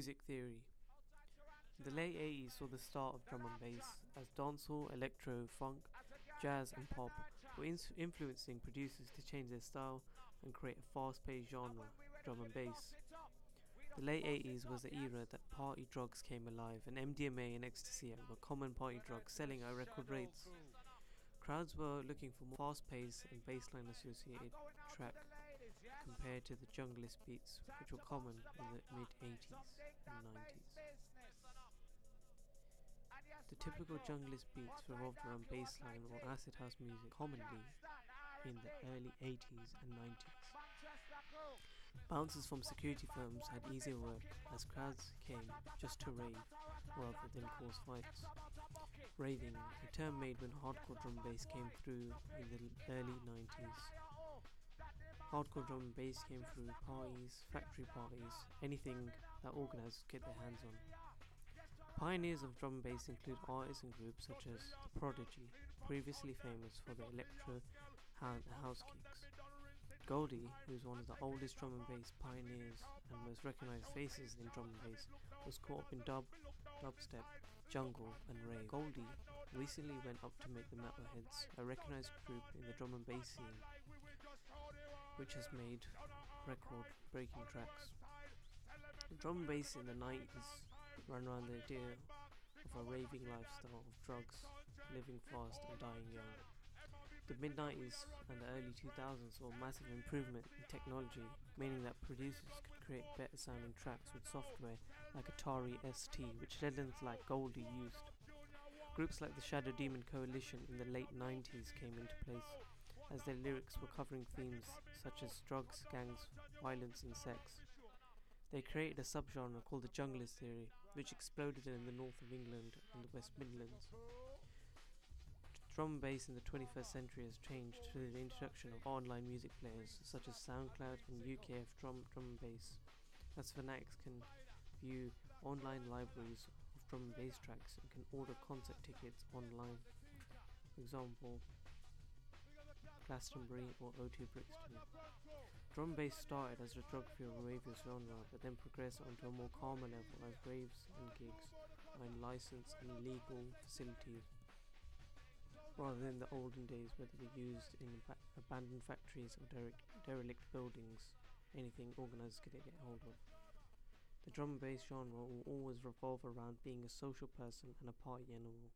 Music theory. The late 80s saw the start of drum and bass, as dancehall, electro, funk, jazz, and pop were influencing producers to change their style and create a fast-paced genre, drum and bass. The late 80s was the era that party drugs came alive, and MDMA and ecstasy were common party drugs selling at record rates. Crowds were looking for more fast-paced and bassline associated track compared to the junglist beats which were common in the mid-80s and 90s. The typical junglist beats revolved around bassline or acid house music commonly in the early 80s and 90s. Bouncers from security firms had easier work as crowds came just to rave rather than cause fights. Raving, a term made when hardcore drum and bass came through in the early 90s. Hardcore drum and bass came through parties, factory parties, anything that organisers could get their hands on. Pioneers of drum and bass include artists and groups such as The Prodigy, previously famous for their electro house kicks. Goldie, who is one of the oldest drum and bass pioneers and most recognised faces in drum and bass, was caught up in dubstep, jungle and rave. Goldie recently went up to make the Metalheads, a recognised group in the drum and bass scene, which has made record-breaking tracks. Drum and bass in the 90s ran around the idea of a raving lifestyle of drugs, living fast and dying young. The mid-90s and the early 2000s saw massive improvement in technology, meaning that producers could create better sounding tracks with software like Atari ST, which legends like Goldie used. Groups like the Shadow Demon Coalition in the late 90s came into place, as their lyrics were covering themes such as drugs, gangs, violence and sex. They created a subgenre called the junglist theory, which exploded in the north of England and the West Midlands. Drum and bass in the 21st century has changed through the introduction of online music players such as SoundCloud and UKF Drum and Bass, as fanatics can view online libraries of drum and bass tracks and can order concert tickets online. For example, Glastonbury or O2 Brixton. Drum and bass started as a drug-fueled ravers genre, but then progressed onto a more calmer level as raves and gigs are in licensed and legal facilities, rather than the olden days where they were used in abandoned factories or derelict buildings, anything organisers could get hold of. The drum and bass genre will always revolve around being a social person and a party animal.